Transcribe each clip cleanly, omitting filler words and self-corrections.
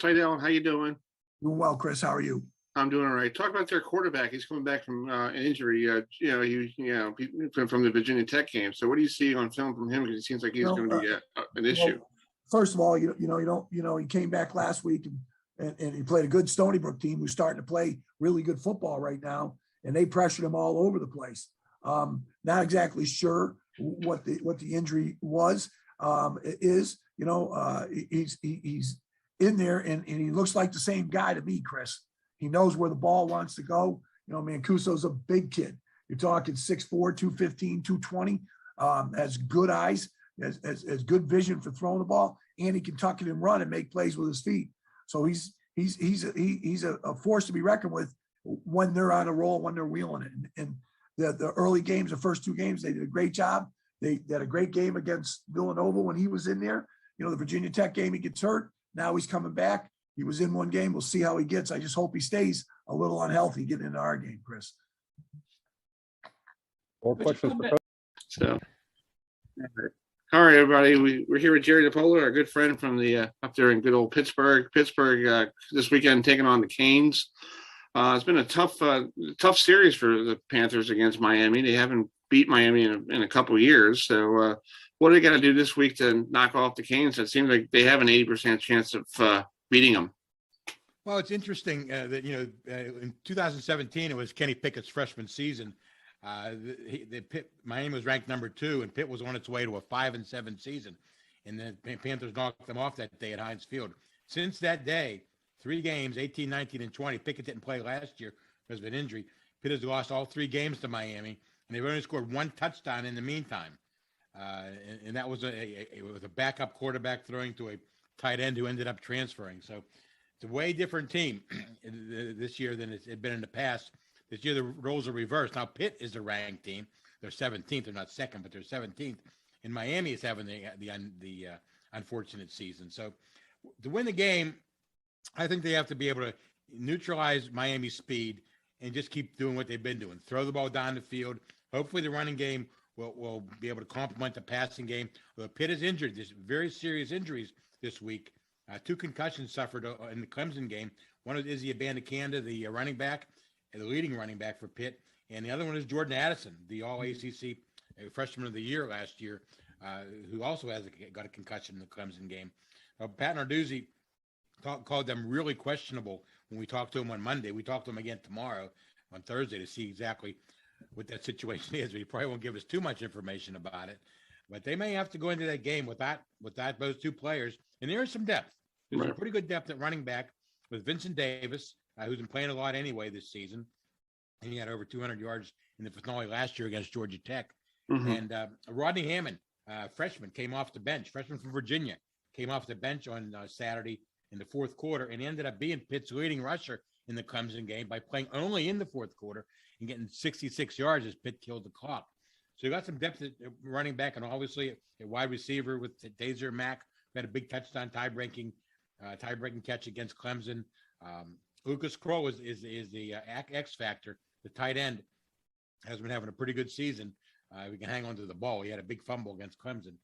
Heidel, how you doing? Doing well, Chris. How are you? I'm doing all right. Talk about their quarterback. He's coming back from an injury. From the Virginia Tech game. So, what do you see on film from him? Because it seems like he's going to be an issue. First of all, he came back last week and he played a good Stony Brook team who's starting to play really good football right now, and they pressured him all over the place. Not exactly sure what the injury was. He's in there and he looks like the same guy to me, Chris. He knows where the ball wants to go. Mancuso's a big kid. You're talking 6'4", 215, 220, has good eyes, has good vision for throwing the ball, and he can tuck it and run and make plays with his feet. So he's a force to be reckoned with when they're on a roll, when they're wheeling it. And the early games, the first two games, they did a great job. They had a great game against Villanova when he was in there. The Virginia Tech game, he gets hurt. Now he's coming back. He was in one game. We'll see how he gets. I just hope he stays a little unhealthy getting into our game, Chris. More questions for So, all right, everybody. We're here with Jerry DiPaola, our good friend from the up there in good old Pittsburgh. Pittsburgh this weekend taking on the Canes. It's been a tough series for the Panthers against Miami. They haven't beat Miami in a couple of years. So, what are they going to do this week to knock off the Canes? It seems like they have an 80% chance of beating them. Well, it's interesting that, in 2017, it was Kenny Pickett's freshman season. Miami was ranked number 2, and Pitt was on its way to a 5-7 season. And the Panthers knocked them off that day at Heinz Field. Since that day, 3 games, 18, 19, and 20. Pickett didn't play last year because of an injury. Pitt has lost all 3 games to Miami, and they've only scored 1 touchdown in the meantime. And that was a backup quarterback throwing to a tight end who ended up transferring. So it's a way different team this year than it's been in the past. This year, the roles are reversed. Now, Pitt is the ranked team. They're 17th. They're not second, but they're 17th. And Miami is having the unfortunate season. So to win the game, I think they have to be able to neutralize Miami's speed and just keep doing what they've been doing. Throw the ball down the field. Hopefully the running game will be able to complement the passing game. Well, Pitt is injured. There's very serious injuries this week. 2 concussions suffered in the Clemson game. One is Izzy Abanikanda, the running back, the leading running back for Pitt. And the other one is Jordan Addison, the All-ACC freshman of the year last year, who also got a concussion in the Clemson game. Pat Narduzzi called them really questionable when we talked to him on Monday. We talked to him again tomorrow on Thursday to see exactly what that situation is. But he probably won't give us too much information about it. But they may have to go into that game with those 2 players. And there is some depth. There's some pretty good depth at running back with Vincent Davis, who's been playing a lot anyway this season. And he had over 200 yards in the finale last year against Georgia Tech. Mm-hmm. And Rodney Hammond, freshman from Virginia, came off the bench on Saturday in the 4th quarter and ended up being Pitt's leading rusher in the Clemson game by playing only in the 4th quarter and getting 66 yards as Pitt killed the clock. So you got some depth at running back and obviously a wide receiver with Taser Mack, who had a big touchdown tie-breaking catch against Clemson. Lucas Kroll is the X factor. The tight end has been having a pretty good season. We can hang on to the ball. He had a big fumble against Clemson.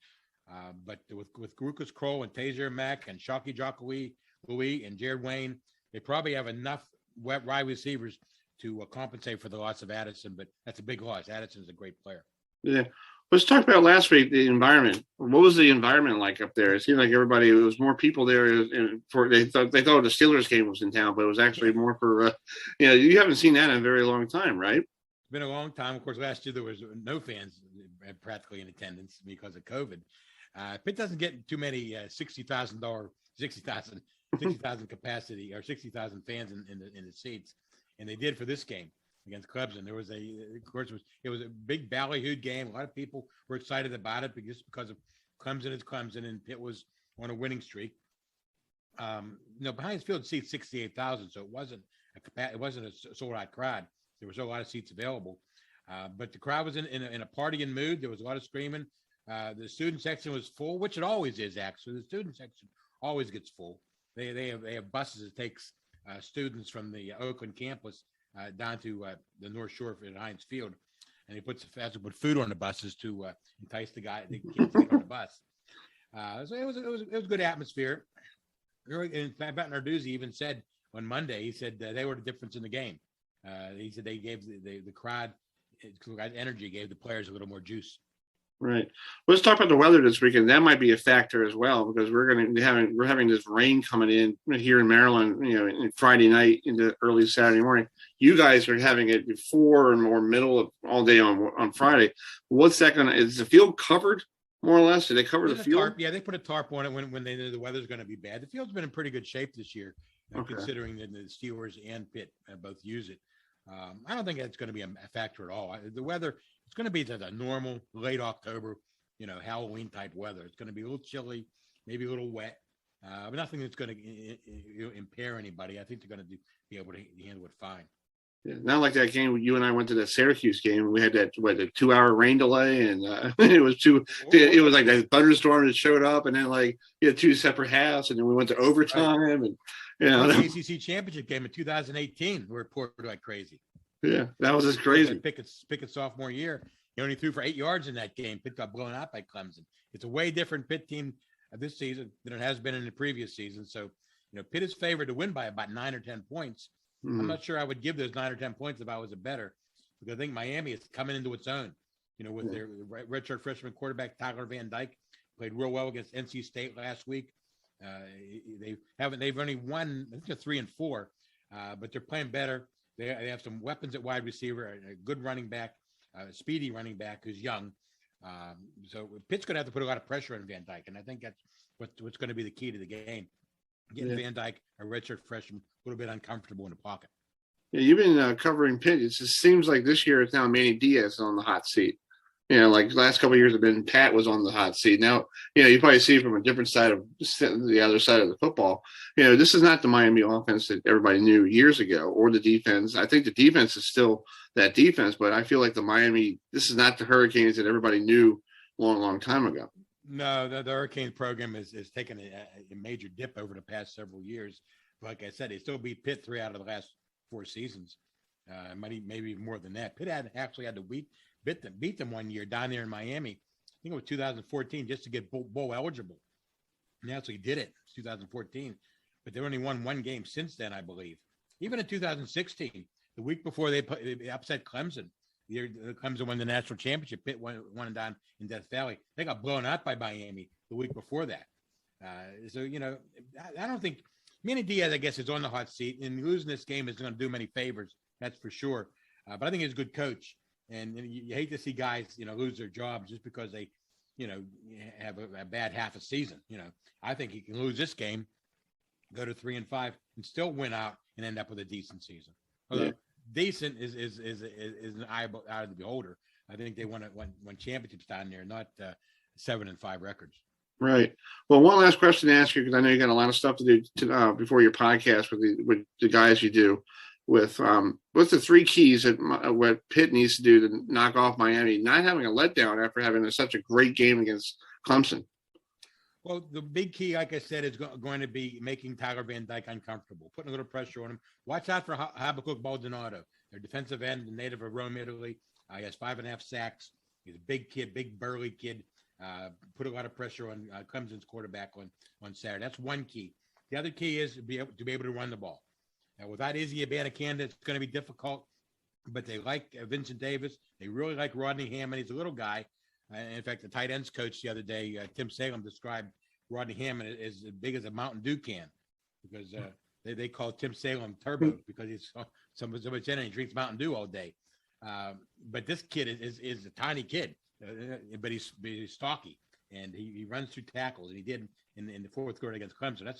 But with Lucas Kroll and Taser Mack and Shockey Jacques Louis and Jared Wayne, they probably have enough wide receivers to compensate for the loss of Addison. But that's a big loss. Addison's a great player. Yeah. Let's talk about last week, the environment. What was the environment like up there? It seemed like it was more people there. They thought the Steelers game was in town, but it was actually more for, you haven't seen that in a very long time, right? It's been a long time. Of course, last year there was no fans practically in attendance because of COVID. Pitt doesn't get too many 60,000 capacity or 60,000 fans in the seats, and they did for this game against Clemson. There was it was a big ballyhooed game. A lot of people were excited about it just because of Clemson is Clemson, and Pitt was on a winning streak. Behind field seats 68,000, so it wasn't a sold out crowd. There was a lot of seats available, but the crowd was in a partying mood. There was a lot of screaming. The student section was full, which it always is. Actually, the student section always gets full. They have buses that takes students from the Oakland campus down to the North Shore at Heinz Field, and he put food on the buses to entice the kids to get on the bus. So it was a good atmosphere. In fact, Narduzzi even said on Monday, he said they were the difference in the game. He said they gave the crowd energy, gave the players a little more juice. Right. Let's talk about the weather this weekend. That might be a factor as well, because we're having this rain coming in here in Maryland, in Friday night into early Saturday morning. You guys are having it before and more middle of all day on Friday. What's that is the field covered more or less? Did they cover the field? Tarp, yeah, they put a tarp on it when they knew the weather's going to be bad. The field's been in pretty good shape this year, considering that the Steelers and Pitt both use it. I don't think that's going to be a factor at all. The weather, it's going to be the normal late October, Halloween type weather. It's going to be a little chilly, maybe a little wet, but nothing that's going to impair anybody. I think they're going to be able to handle it fine. Yeah, not like that game you and I went to the Syracuse game. We had that a 2-hour rain delay, and it was it was like a thunderstorm that showed up, and then like you had 2 separate halves, and then we went to overtime, right. And the ACC championship game in 2018, we were poured like crazy. Yeah, that was just crazy. Pickett's sophomore year, he only threw for 8 yards in that game. Pitt got blown out by Clemson. It's a way different Pitt team this season than it has been in the previous season. So, Pitt is favored to win by about 9 or 10 points. I'm not sure I would give those 9 or 10 points if I was a bettor, because I think Miami is coming into its own. With their redshirt freshman quarterback Tyler Van Dyke, played real well against NC State last week. They've only won, I think they're 3-4, but they're playing better. They have some weapons at wide receiver, a good running back, a speedy running back who's young. So Pitt's going to have to put a lot of pressure on Van Dyke, and I think that's what's going to be the key to the game. Getting Van Dyke, a redshirt freshman, a little bit uncomfortable in the pocket. Yeah, you've been covering Pitt. It just seems like this year it's now Manny Diaz on the hot seat. Like the last couple of years have been Pat was on the hot seat. Now, you probably see it from a different side of the other side of the football. This is not the Miami offense that everybody knew years ago, or the defense. I think the defense is still that defense, but I feel like this is not the Hurricanes that everybody knew long time ago. No, the Hurricane program is taking a major dip over the past several years. Like I said, they still beat Pitt 3 out of the last 4 seasons. Maybe more than that. Pitt actually had to beat them 1 year down there in Miami. I think it was 2014, just to get bowl eligible. And they actually did it. It's 2014, but they only won 1 game since then, I believe. Even in 2016, the week before they upset Clemson. Clemson won the national championship. Pitt won down in Death Valley. They got blown out by Miami the week before that. I don't think Manny Diaz, I guess, is on the hot seat, and losing this game is going to do him any favors. That's for sure. But I think he's a good coach, and you hate to see guys, lose their jobs just because they, have a bad half a season. I think he can lose this game, go to 3-5, and still win out and end up with a decent season. Although decent is an eye out of the beholder. I think they won championships down there, not 7-5 records. Right. Well, one last question to ask you, because I know you got a lot of stuff to do before your podcast with the guys you do. With what's the 3 keys that what Pitt needs to do to knock off Miami, not having a letdown after having such a great game against Clemson? Well, the big key, like I said, is going to be making Tyler Van Dyke uncomfortable, putting a little pressure on him. Watch out for Habakkuk Baldonado, their defensive end, the native of Rome, Italy. He has 5.5 sacks. He's a big kid, big burly kid. Put a lot of pressure on Clemson's quarterback on Saturday. That's one key. The other key is to be able to run the ball. Without Izzy Abanikanda, it's going to be difficult, but they like Vincent Davis. They really like Rodney Hammond. He's a little guy. In fact, the tight ends coach the other day, Tim Salem, described Rodney Hammond as big as a Mountain Dew can, because they call Tim Salem Turbo because he's so much energy. He drinks Mountain Dew all day. But this kid is a tiny kid, but he's stocky, and he runs through tackles, and he did in the 4th quarter against Clemson. That's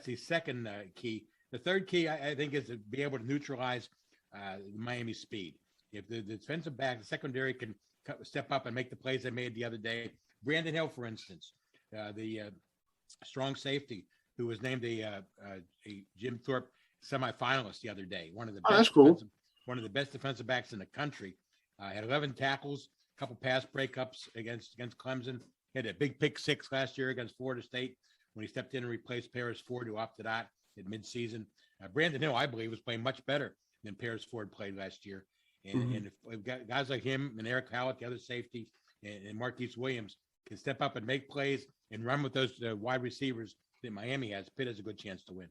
the second key. The third key, I think, is to be able to neutralize Miami's speed. If the defensive back, the secondary, can step up and make the plays they made the other day. Brandon Hill, for instance, the strong safety who was named a Jim Thorpe semifinalist the other day. One of the best that's cool. One of the best defensive backs in the country. Had 11 tackles, a couple pass breakups against Clemson. He had a big pick 6 last year against Florida State when he stepped in and replaced Paris Ford, who opted out at midseason. Brandon Hill, I believe, was playing much better than Paris Ford played last year. And if guys like him and Eric Hallett, the other safety, and Marquise Williams can step up and make plays and run with those wide receivers that Miami has, Pitt has a good chance to win.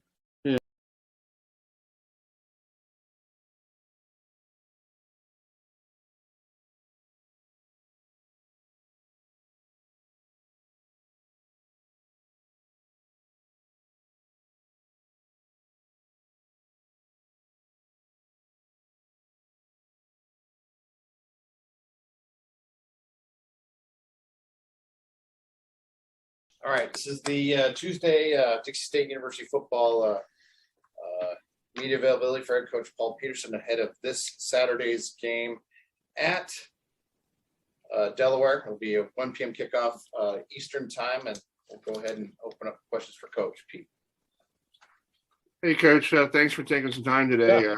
All right, this is the Tuesday Dixie State University football media availability for head coach Paul Peterson ahead of this Saturday's game at Delaware. It'll be a 1 p.m. kickoff Eastern time, and we'll go ahead and open up questions for Coach Pete. Hey, Coach. Thanks for taking some time today.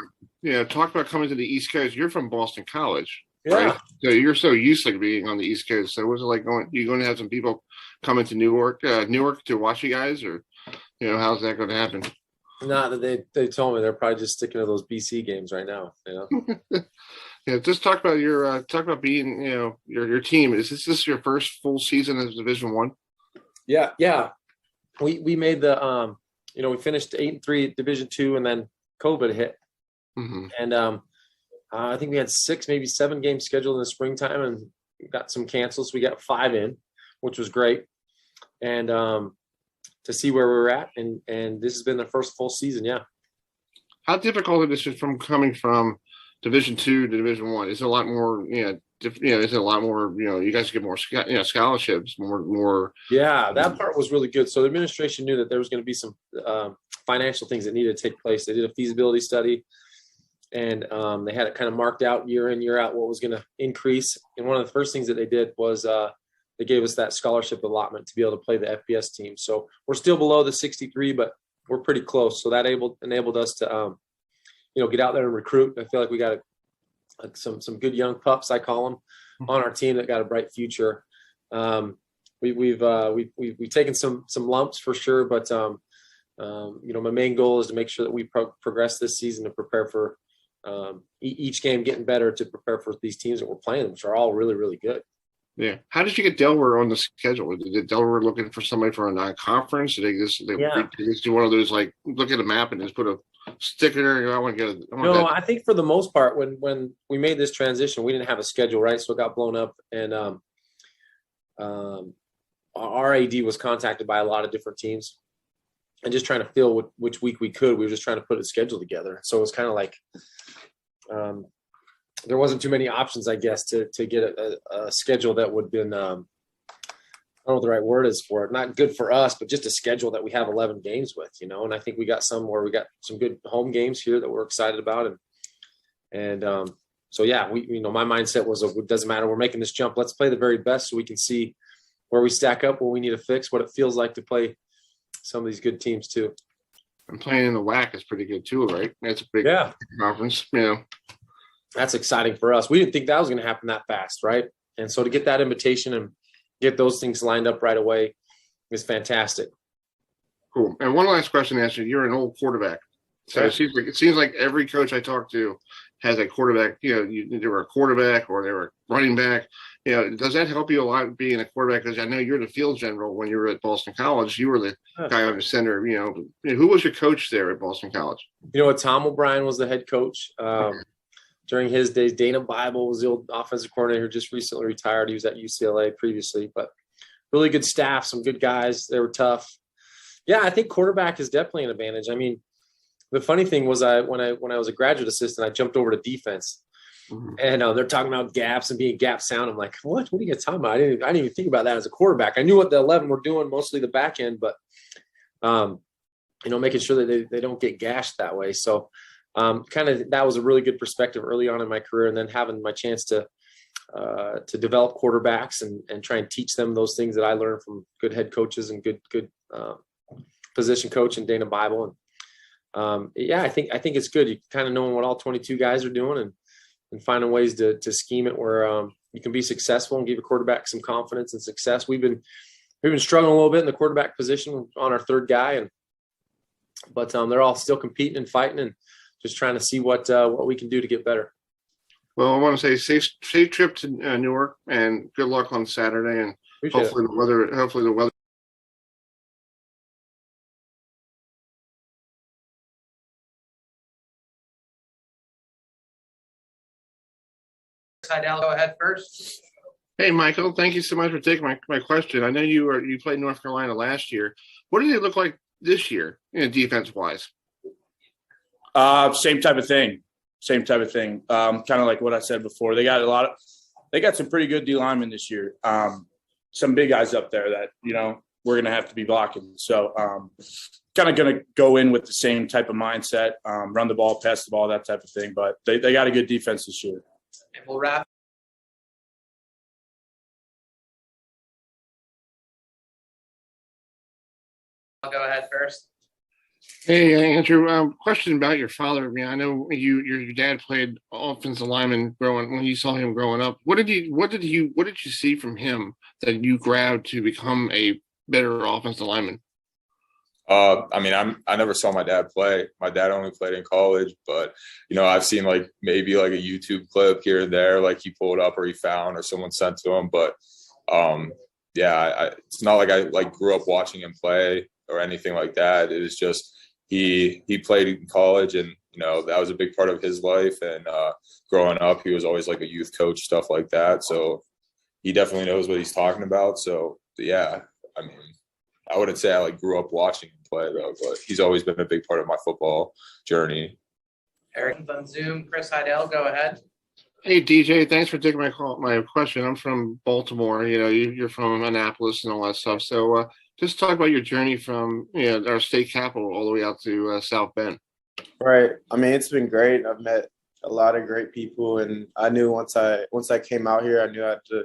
Talk about coming to the East Coast. You're from Boston College, right? So you're so used to being on the East Coast. So was it like you going to have some people coming to Newark to watch you guys, or how's that going to happen? No, they told me they're probably just sticking to those BC games right now. Yeah, just talk about your being your team. Is this your first full season as Division One? Yeah. We made the we finished 8-3 at Division Two, and then COVID hit, and I think we had 6, maybe 7 games scheduled in the springtime, and we got some canceled. So we got 5 in, which was great, and to see where we're at, and this has been the first full season. Yeah. How difficult is it from coming from Division Two to Division One? Is it a lot more? Is it a lot more? You guys get more scholarships, more. Yeah, that part was really good. So the administration knew that there was going to be some financial things that needed to take place. They did a feasibility study, and they had it kind of marked out year in, year out what was going to increase. And one of the first things that they did was they gave us that scholarship allotment to be able to play the FBS team. So we're still below the 63, but we're pretty close. So that enabled us to get out there and recruit. I feel like we got some good young pups, I call them, on our team that got a bright future. We've taken some lumps for sure, but my main goal is to make sure that we progress this season to prepare for each game getting better, to prepare for these teams that we're playing, which are all really, really good. Yeah. How did you get Delaware on the schedule? Did Delaware looking for somebody for a non-conference? Did they just do one of those, like, look at a map and just put a sticker there? I want to get No, I think for the most part, when we made this transition, we didn't have a schedule, right? So it got blown up, and our AD was contacted by a lot of different teams, and just trying to fill which week we could. We were just trying to put a schedule together. So it was kind of like there wasn't too many options, I guess, to get a schedule that would have been, I don't know what the right word is for it, not good for us, but just a schedule that we have 11 games with, and I think we got some where we got some good home games here that we're excited about. So yeah, my mindset was, it doesn't matter. We're making this jump. Let's play the very best so we can see where we stack up, where we need to fix, what it feels like to play some of these good teams too. And playing in the WAC is pretty good too, right? That's a big conference, That's exciting for us. We didn't think that was going to happen that fast, right? And so to get that invitation and get those things lined up right away is fantastic. Cool. And one last question to ask you. You're an old quarterback. So it seems like every coach I talk to has a quarterback, they were a quarterback or they were running back. Does that help you a lot being a quarterback? Because I know you're the field general when you were at Boston College. You were the guy on the center. Who was your coach there at Boston College? Tom O'Brien was the head coach. During his days, Dana Bible was the old offensive coordinator who just recently retired. He was at UCLA previously, but really good staff, some good guys. They were tough. Yeah, I think quarterback is definitely an advantage. I mean, the funny thing was when I was a graduate assistant, I jumped over to defense, and they're talking about gaps and being gap sound. I'm like, what are you guys talking about? I didn't even think about that as a quarterback. I knew what the 11 were doing, mostly the back end, but making sure that they don't get gashed that way. So that was a really good perspective early on in my career, and then having my chance to develop quarterbacks and try and teach them those things that I learned from good head coaches and good position coach and Dana Bible. And I think it's good. You kind of knowing what all 22 guys are doing and finding ways to scheme it where you can be successful and give a quarterback some confidence and success. We've been struggling a little bit in the quarterback position on our third guy, but they're all still competing and fighting and just trying to see what we can do to get better. Well, I want to say safe trip to Newark, and good luck on Saturday. And hopefully the weather Heidel, go ahead first. Hey, Michael, thank you so much for taking my question. I know you played North Carolina last year. What did it look like this year, defense wise? Same type of thing. Kind of like what I said before. They got some pretty good D linemen this year. Some big guys up there that, we're going to have to be blocking. So kind of going to go in with the same type of mindset, run the ball, pass the ball, that type of thing. But they got a good defense this year. And we'll wrap. I'll go ahead first. Hey, Andrew, question about your father. I mean, I know your dad played offensive lineman when you saw him growing up. What did you see from him that you grabbed to become a better offensive lineman? I never saw my dad play. My dad only played in college, but I've seen maybe a YouTube clip here and there, like he pulled up or he found or someone sent to him. But it's not like I grew up watching him play or anything like that. It was just he played in college, and that was a big part of his life. And growing up, he was always like a youth coach, stuff like that. So he definitely knows what he's talking about. So yeah, I wouldn't say I grew up watching him play though, but he's always been a big part of my football journey. Eric on Zoom, Chris Heidel, go ahead. Hey, DJ, thanks for taking my question. I'm from Baltimore. You're from Annapolis and all that stuff. So just talk about your journey from our state capital all the way out to South Bend. Right. It's been great. I've met a lot of great people, and I knew once I came out here, I knew I had to,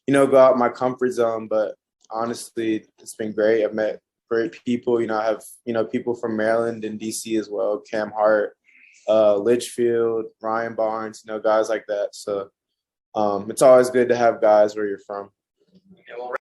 go out my comfort zone. But honestly, it's been great. I've met great people. I have, people from Maryland and DC as well, Cam Hart, Litchfield, Ryan Barnes, guys like that. So it's always good to have guys where you're from. And we'll